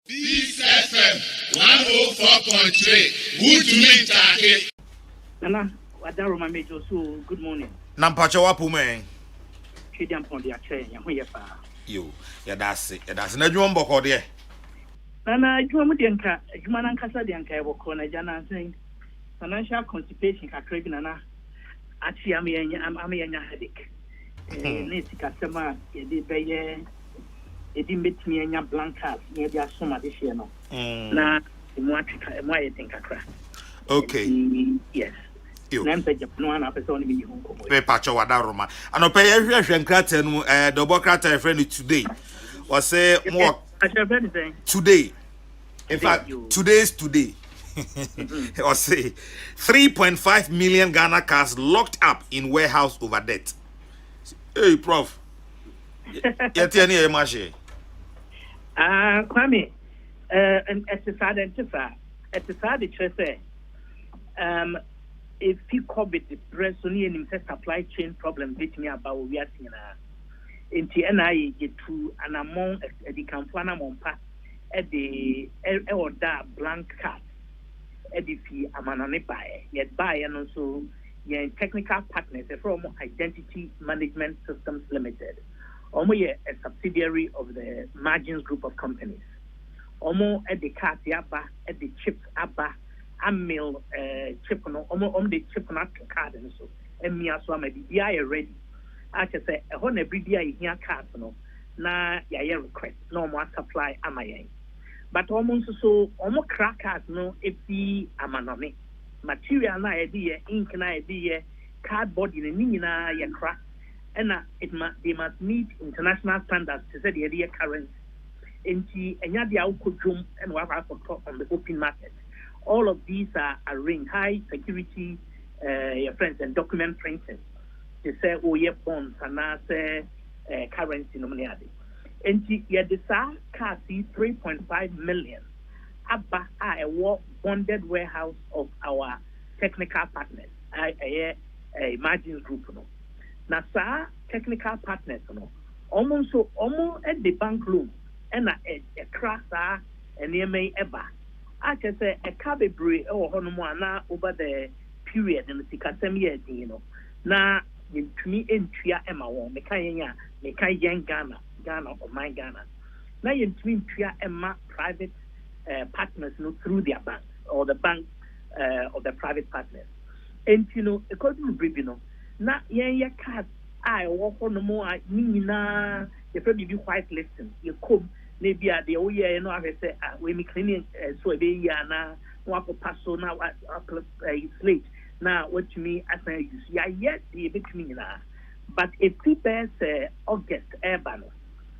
This FM 104.3. Good to meet you. Nana, Wadaroma Major, so good morning. Nampacho wapu me. Chidam on the chain, You, yeah, that's it. That's not your book or there. Nana, you are Mudianka, Jumanan Casadianka, Wakona Jana saying financial constipation, Kakrib Nana. Actually, I'm a headache. Nancy customer, it didn't meet me in your blank card near the Asoma this year. No, now, I think I cry. Okay, yes. You. No one up is only me home. Pacho Wadaroma. And I'll pay every cratten, the Bocrata friend today. Or say more today. In fact, today's today. Or say 3.5 million Ghana cars locked up in warehouse over debt. Hey, Prof. Yet any marche. Kwame, and at the side if you COVID the press only and supply chain problem with me about we are seeing in the NIA get to an amount at the Campana Mompa at the order blank card at the fee amanone buy yet buy and also your technical partners from Identity Management Systems Limited. Almost a subsidiary of the Margins Group of companies. Almost at the card yaba at the chips abba. Mill chip no the chip not card and so and me as well maybe be ready. I can say a whole every day here card no na ya request no more supply am I but almost so almost crack cards no if the amanome material na idea ink na idea cardboard in na ya crack and they must meet international standards to say the idea currency into enya dia ukojum and what I for on the open market. All of these are arranged high security your friends and document printing. They say oh yeah bonds and now say currency nominally. And yeah the car see 3.5 million abba a bonded warehouse of our technical partners. A Margins Group no. Now sir technical partners no almost at the bank loan and a crash and may ever. I can say a cababre or honomana over the period in the Sikasem year, you know. Now, to me, in Tria Emma, Mekaya, Ghana or my Ghana. Now, in between Tria Emma private partners through their banks or the bank or the private partners. And, according to brief, now, yeah, cards, I walk on the more, Nina, you probably be quite listen. You come. Maybe at the year, I say, we make cleaning so a day, now, walk a pass so now, slate. Now, what to me, I say, yeah, yet the bit me now. But if people say August air banner,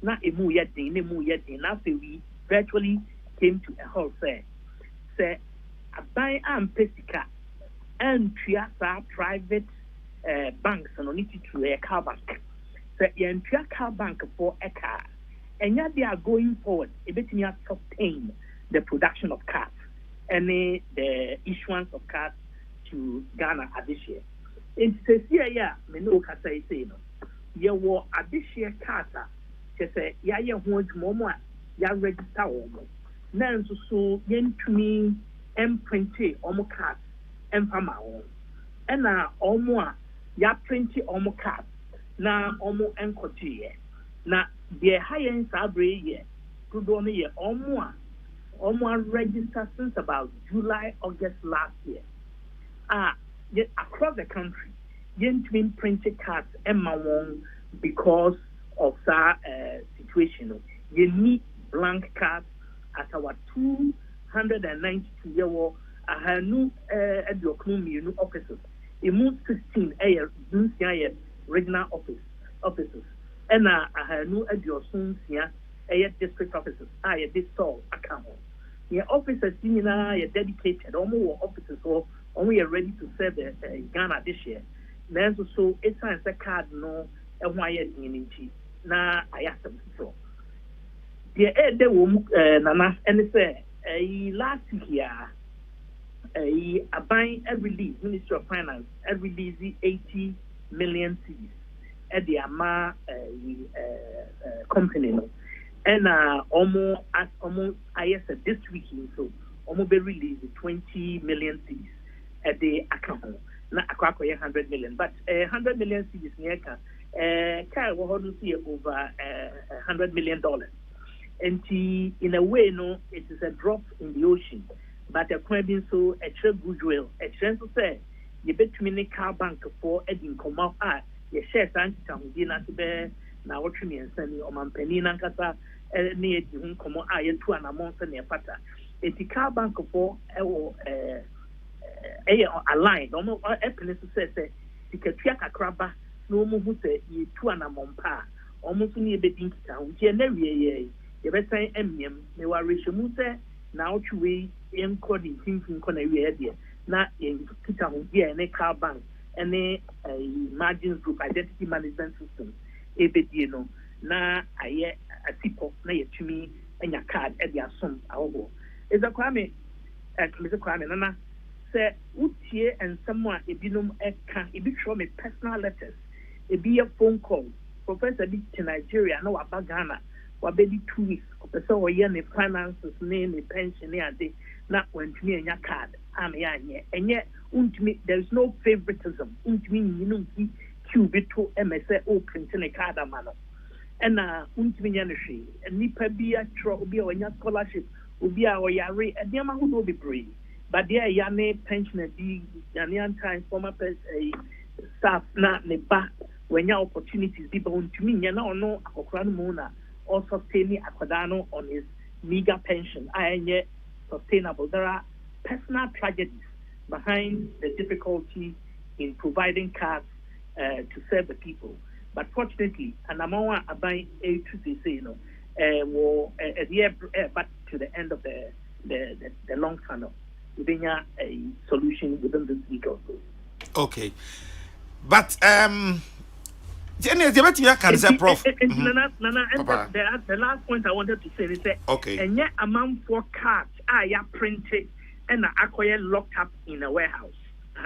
not a moo yet, now we virtually came to a whole say, I buy Pesica and Triasa private banks and only to a car bank. Say, you car bank for a car. And yet they are going forward, it to sustain the production of cars and the issuance of cars to Ghana at this year. In this year, Meno Kasa say no. You were at this year cars, say, ya won't more, ya register almost. Now, so yen to me, print almost cars, and from my own. And now, almost, ya print almost cars, now almost encourage. Now, the high-end Sabre year, could only year almost registered since about July, August last year. Yet across the country, yen twin printed cards and my because of that situation. You need blank cards at our 292-year-old. I have new at your new offices. It moves 16 regional offices. And I have no at your soon here, district officers. I did so account. Your officers, you're dedicated, almost officers, or only are ready to serve Ghana this year. Then so it's a card, no, and why in now I asked them so. The woman, Nana, and it's last year, a buying every lease, Ministry of Finance, every lease 80 million cedis. At the Ama company, and almost I guess this week so almost be released 20 million cedis at the account. Not a 100 million, but 100 million cedis near car will see over $100 million. And in a way, no, it is a drop in the ocean. But a crime so a true goodwill, a chance to say, you bet me car bank for Edin come out. You share Santa dinner to bear now what me and sending on my penny and cassa near the come out. I two and a month near Pata. It's the car bank for a line, no more happiness to say, you can track a crabber, no more who say you two and a month almost near the dink town. Ye, you better say, they were rich now to we encoding thinking corner not in Kita here and a car bank and a margins group identity management system. Ebedino na aye a tipo na ye to me and your card at their sum. Is a crime Mr. Kwame Nana say Utie and someone a binum can it be show me personal letters. It be a phone call. Professor B to Nigeria, no about Ghana. What baby 2 weeks, so we any finances, name, pension, day, not when to me and your card. I'm and yet, there is no favoritism. Me, you know, Q2 MSA or printing a card, man. And me, Yanushi, and Nipa be a tro, be on your scholarship, will be our yari, and Yama who will be brave. But there, Yane pensioner, the Yanian time, former staff, not ne back when your opportunities be born to me, you know, Akokran Mona. Or sustaining Akwadano on his meager pension. I am yet sustainable. There are personal tragedies behind the difficulty in providing cards to serve the people. But fortunately, and I'm buying a to say, back to the end of the long tunnel, within a solution within this week or so. Okay, but Jenny, can say, Prof. The last point I wanted to say is that, okay, and yet amount for cards are printed and are locked up in a warehouse.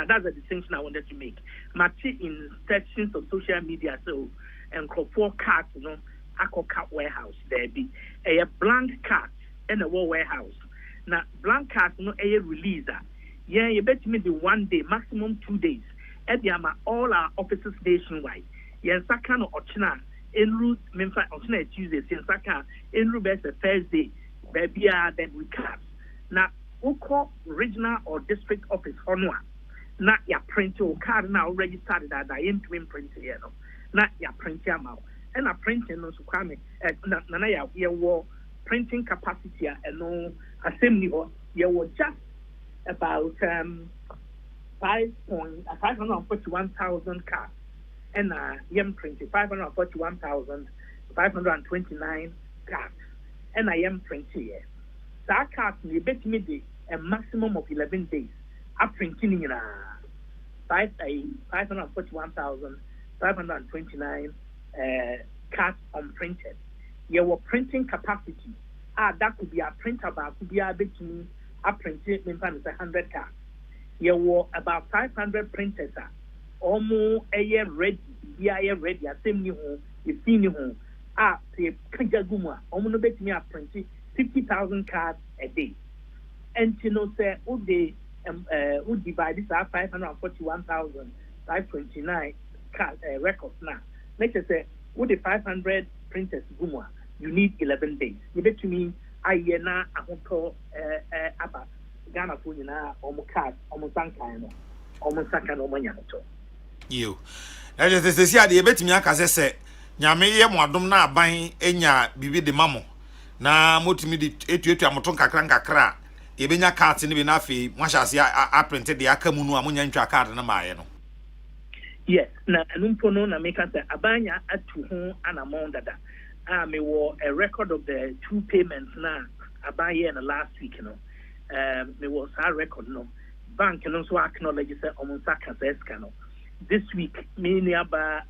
That's the distinction I wanted to make. Match in sections of social media, so and for cards, you know, card warehouse there be a blank card in a warehouse. Now, blank cards, you know, a releaser. Yeah, you bet me the 1 day, maximum 2 days. At the all our offices nationwide. Yen saka no ochina enru memfa ochina Tuesday yen saka enru best Thursday baby then we cap na oko regional or district office honwa na ya print o card na already started that yen twin print here no na ya print am out and na printing no so kwame na ya wo printing capacity no assembly or you were just about 541,000 cards. And yam printed 541,529 cards. And I am printing here. That card may bet me a maximum of 11 days. I'm printing in 541,529 cards unprinted. Your printing capacity. That could be a printer, could be a bit to me. I printed 100 cards. You were about 500 printers. Almost a year ready, ready, a same new home, if you home. Say Kajaguma, almost bet me up printing 50,000 cards a day. And you know, say, would they would divide this at 541,529 card records now. Let's just say, would the 500 printers Guma, you need 11 days. You bet to me, I na a hotel about Ghana for you now, almost card, almost Sankano, almost Sakano Manyato. You. That is the say the bet me aka say nyame ye modom na aban enya bibi de mamo na motimi de etuetu amoton kakra ye benya card ne be na afi mo hyase a printed de aka mu no amonya ntwa card na maaye no. Yes, na anumpo no na make say abanya atu ho anamon dada. Me wo a record of the 2 payments na abanye in the last week, you know. Me was a record no bank no so acknowledge say omunsaka no. This week, me nearby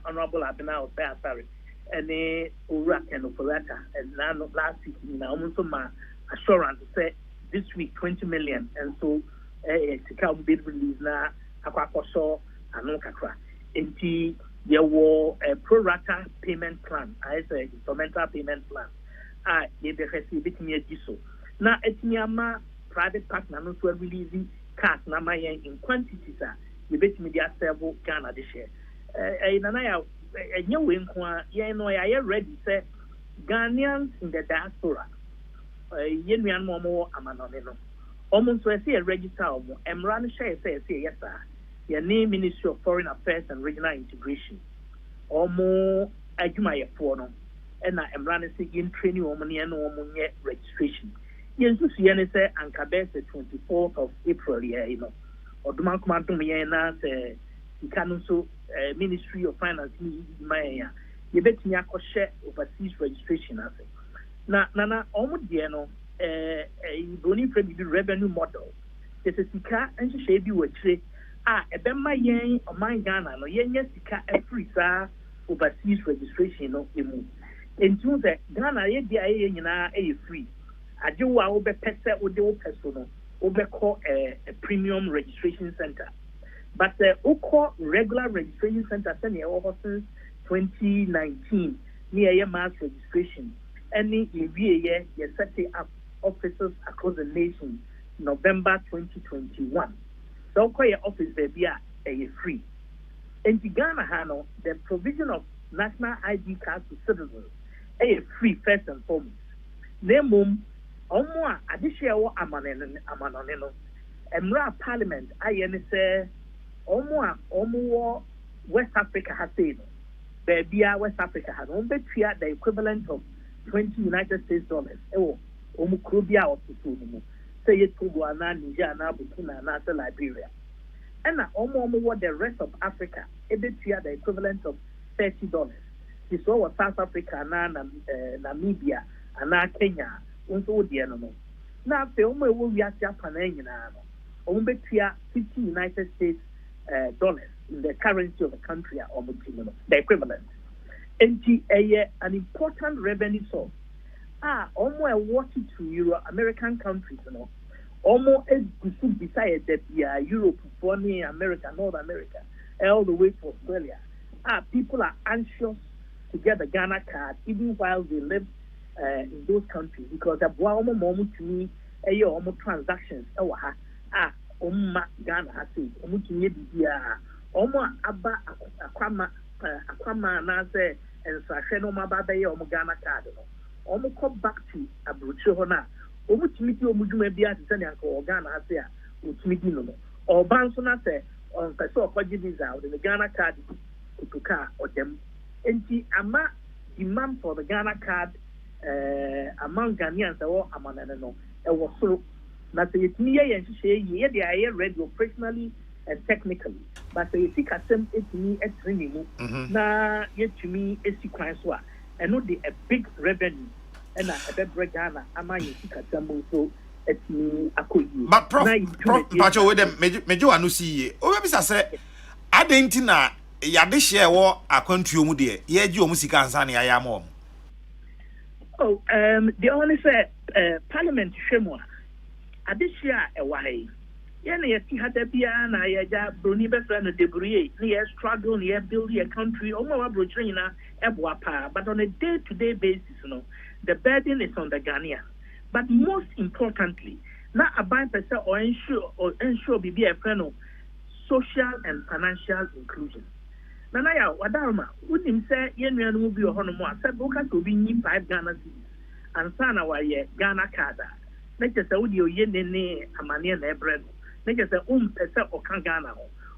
Honorable Abena Sorry, and a Ura and Operata, and now last week, also my assurance said this week 20 million, and so to come bid release now, Aquacoso, and no Kakra. And there was a pro rata payment plan, I say instrumental payment plan. They receive it near so. Now, it's near private partner no so releasing cars na my in quantities. You bet me there several Ghana this year. You know, I already said Ghanaians in the diaspora. Yenyan Momo Amanonino. Almost I see a register of Emran Share say yes, sir. Your name Ministry of Foreign Affairs and Regional Integration. Omo Ajumaya Fono. And I am running in training woman and woman registration. Yes, Siena say and Cabes the 24th of April, you know. Or Dumakumantum say you can also Ministry of Finance Maya. You bet me share overseas registration. I say. Nana almost no boni the revenue model. There's a sika and she be with ebema yen o man Ghana no yen sika free overseas registration no emu. Enti that Ghana ye dia ye nyina free. Ade wo a wo be pese wo de wo peso no wo be call a premium registration center. But call regular registration center since 2019 near mass registration. Any area you set up offices across the nation November 2021. So call your office there be a free. In Ghana Hano, the provision of national ID cards to citizens a free first and foremost. Name omo adishia wo amanoneno. Emra Parliament ayene say omo West Africa has said baby West Africa has the equivalent of 20 United States dollars. Omukrobia or Tutumu. Say it to Ghana, Niger, Burkina, and Liberia. And what the rest of Africa, the equivalent of $30. This was South Africa, Namibia, and Kenya, also the animal. Now, the only way we are Japan, 50 United States dollars in the currency of the country, the equivalent. And an important revenue source. Almost what to Euro American countries, you know. Almost beside that Europe, America, North America, all the way to Australia. People are anxious to get the Ghana card even while they live in those countries because the almost to me almost transactions. Ghana has said almost almost abba aquama na say and Sasha no Mababa or Ghana card. Almost come back to a Bruchona. Almost meet you, Mujumabia, or Ghana, I say, which meeting no. Or Bansona say, on Peso of Visa out in the Ghana card to car or them. And the demand for the Ghana card among Ghanaians or Amanano, it was so. Not the NIA and she say, they are ready operationally and technically. But they think at them, it's me at Trinity. Now, yet to me, it's sequence. And not a big revenue. And I bet Ghana, am I so it's me a cool. But Pacho with them, Major Anusi, or maybe I say, I didn't know Yadishia war a country mudia, yet you musica and Sani I am on. Oh, the only said Parliament Shemwa. Adishia a way. Yenny had a piano, I Bruni Befran debris, near struggle, near building a country, or more Brutrina, Ebwapa, but on a day-to-day basis, you know, the burden is on the Ghanaian. But most importantly, not about percent or ensure be a friend of social and financial inclusion. Nanaya, Wadarma, would him say, Yenrian will be a honour, said Boka to be 5 Ghana cities, and Sana Waye, Ghana Kada. Let us say, Yene, Amania, Nebred. Let us say, Pesa or Kangana,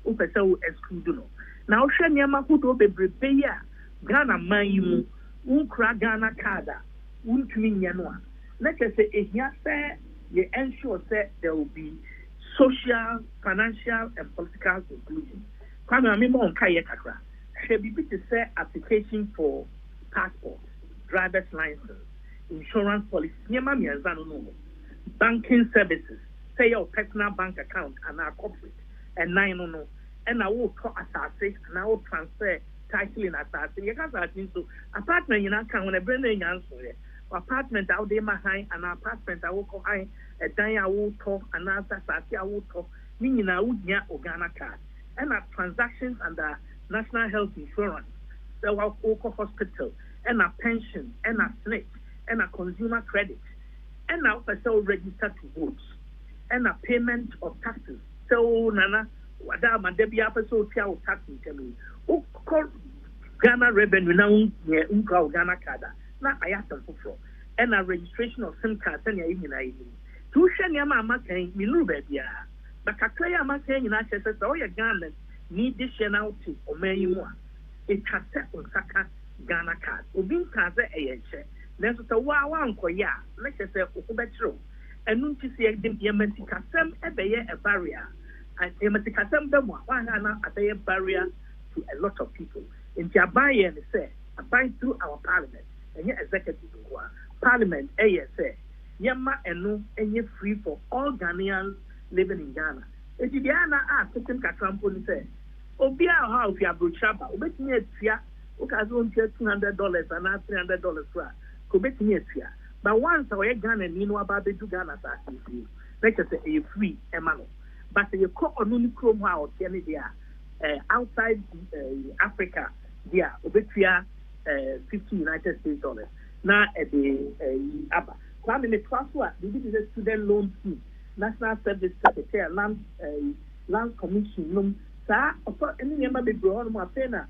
Pesa exclude. Now, Shanyama who do be Brebeya, Ghana Mayu, Unkra Ghana Kada, Untimianua. Let us say, if you say, you ensure that there will be social, financial, and political inclusion. Kwame Amimo on Kayakakra. Should be to say application for passport, driver's license, insurance policy, banking services, say your personal bank account and our corporate, and 9 and I will call assassin and I will transfer title in assassin. You can't so apartment in account when a brand new answer. Apartment out there behind an apartment I will call high a day I will talk and answer I will talk, meaning I would near Ghana card. And our transactions under national health insurance, the local hospital, and a pension, and a SNP, and a consumer credit, and now also registered to vote, and a payment of taxes. So, Nana, what am I? Debbie episode taxing to me. Oh, Ghana revenue now near Ghana card. Now I have to fulfill. And a registration of SIM cards and even I. Two Shanyama Macan, Milu Baby. But Kakaya Macan in Access, all your Ghana need this channel to Omayua. It has set on Saka Ghana card. Ubin Kaza AH. There's a wow uncle, yeah. Let's say Okubetro. And nun to see a Yamatikasem a barrier. And Yamatikasem Demo, one a barrier to a lot of people. In Jabai and say, abide through our parliament and your executive parliament, say, Yama and no, and you're free for all Ghanaians living in Ghana. If you are taking Katrampo and say, Obia, how if you are Bruchaba, obey me at Tia, Okazon $200 and not $300 for Kobet me at Tia. But once our Ghana and you know about the two Ghana are free, let's say a free Emano. But you call on only Chrome out, Kennedy, outside Africa, there, Obetia 50 United States dollars. Now at the ABBA. Kwame the Twaswa, this is a student loan scheme, National Service Secretary, Land Commission, Sir, any member be brought on Pena,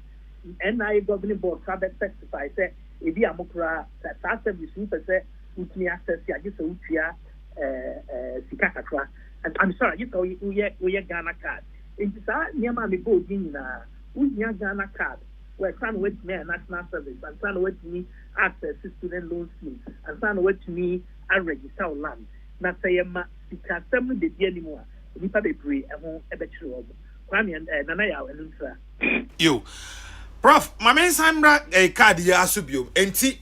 NIA Governing Board, Private Specify, say, if you are Mokra, that service, which me access, I just a Utia, Sikakakra, and I'm sorry, you know, we are Ghana card. It's near me go in Unia Ghana card, where son with me a national service, and son with me access to student loan scheme, and son with me a register land. Not say, because some of the anymore. We probably pray and won't ever true. Kwame and Nanaya and Ultra. You, Prof, my main Sandra a card ya subio, enti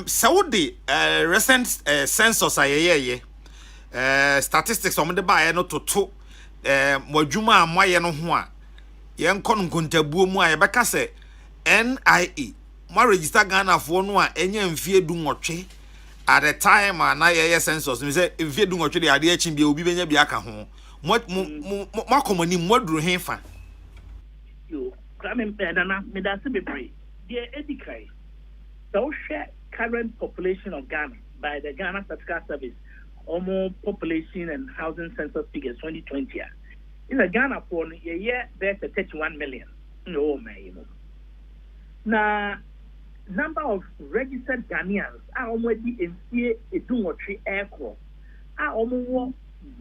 Saudi recent census aye statistics on the buy no to two Mojuma Maya no one. Young Con Contabu Moya Bacase NIA. My register Ghana for no any and fear do moche at the time and NIA census. Me say if you do moche the idea chimbi will be biaka home. What more common in what drew him fan? You come in Pedana, Medasa Bebre, dear Eddie Cray. So share current population of Ghana by the Ghana Statistical Service. Almost population and housing census figures 2020. In the Ghana for a year, there's 31 million. No, man. Now, number of registered Ghanaians are already in a do-or-tree aircraft. Are almost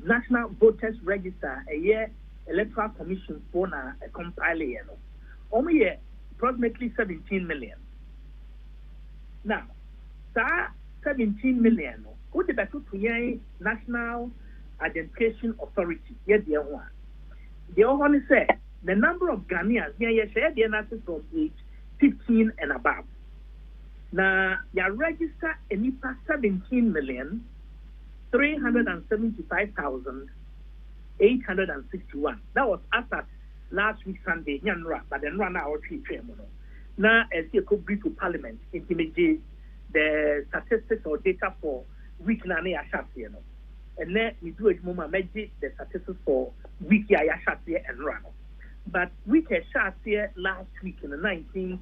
National Voters Register a year Electoral Commission for a compiler. Only approximately 17 million. Now, 17 million. Who the battle to National Identification Authority? Yes, the one. The only say the number of Ghanaians share the analysis from age 15 and above. Now, you register a NIPA 17,375,861. That was after last week Sunday, but then run our tree. Now, as you could brief to Parliament, intimidate the statistics or data for week na ya shafie no and then we do it moment measure the statistics for week ya shafie and run but week shafie last week in the 19th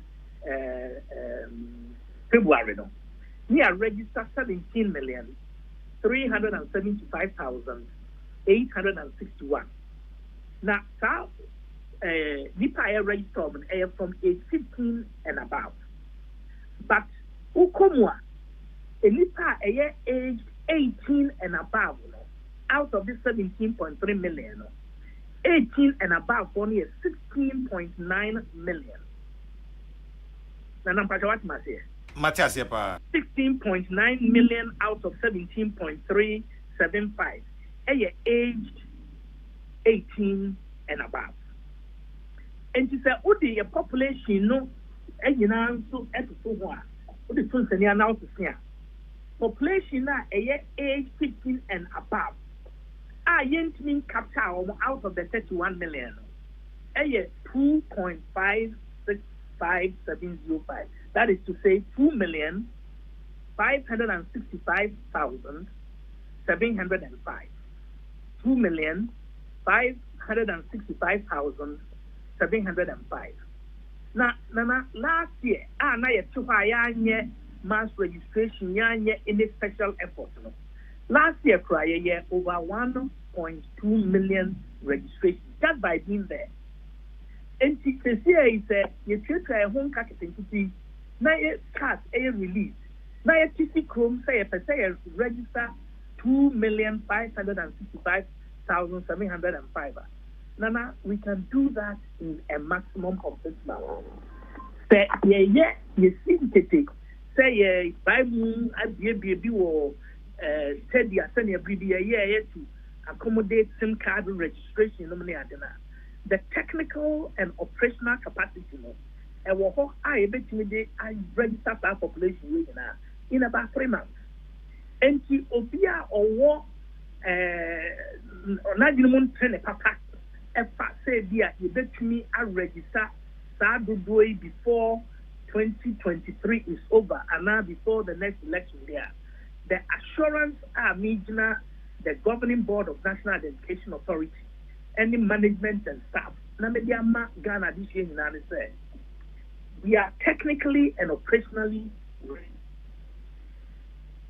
February no we are registered 17,375,861 now NIPA registered from age 15 and above but ukomwa NIPA aged 18 and above, out of this 17.3 million, 18 and above only is 16.9 million. Now, what must I say? 16.9 million out of 17.375 aged 18 and above. And to say, what the population no, and you know, so at the what the first and now to see. Population now age 15 and above. Yent mean capture out of the 31 million. 2.565705. That is to say 2,565,705. 2,565,705. 705. Now, last year, na ye mass registration, any special effort. No? Last year, cry over 1.2 million registrations just by being there. And this year is you try home marketing. Now you start a release. Now you TC Chrome say register 2,565,705. Nana, we can do that in a maximum of 6 months. Say you see it. Say by moon at the or steady as any year to accommodate SIM card registration. The technical and operational capacity, and what I bet me I register our population in about 3 months. And to Obia or war, Nagimun Tene Papa, if I say, dear, you bet me I register Saturday before 2023 is over, and now before the next election year. The assurance are Mijna, the governing board of National Education Authority, any management and staff. Namediama Ghana this year said we are technically and operationally ready.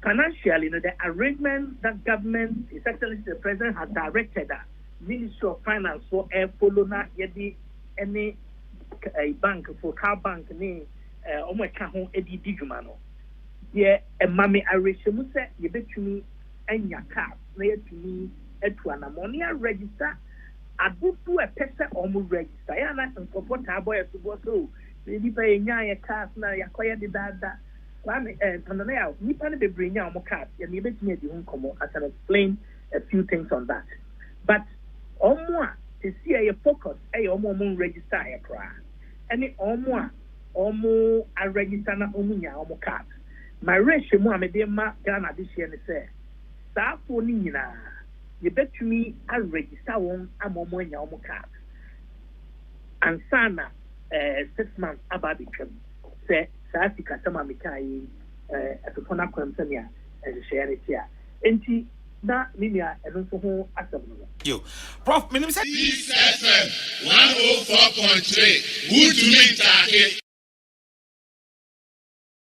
Financially, the arrangement that government, His Excellency the President, has directed that Ministry of Finance for air follow na yedi any bank for car bank ni omweka ho edi dijumano. Ye emame areshemu se yebetumi enya car na yetumi etu anamonia register adudu a pese omu register ya na nkopo tabo ya tubo so maybe pay nya ya car na yakoya de dada kwame tanana ya nipa ne bebre nya omu car ya me betumi edi ho komo. I can explain a few things on that, but omu a see a focus omu register ya kra any omu a register na omu nya omu car. My ratio mu amede ma Ghana this year ne say sa fo ni nyina you bet me I register one amomo nya omu car and sana 6 months ababikam say sa sika sama mekai atofona kwamsa ne a share it here enti na linia eno so ho asem no yo prof minim say FM 104.3 who to me take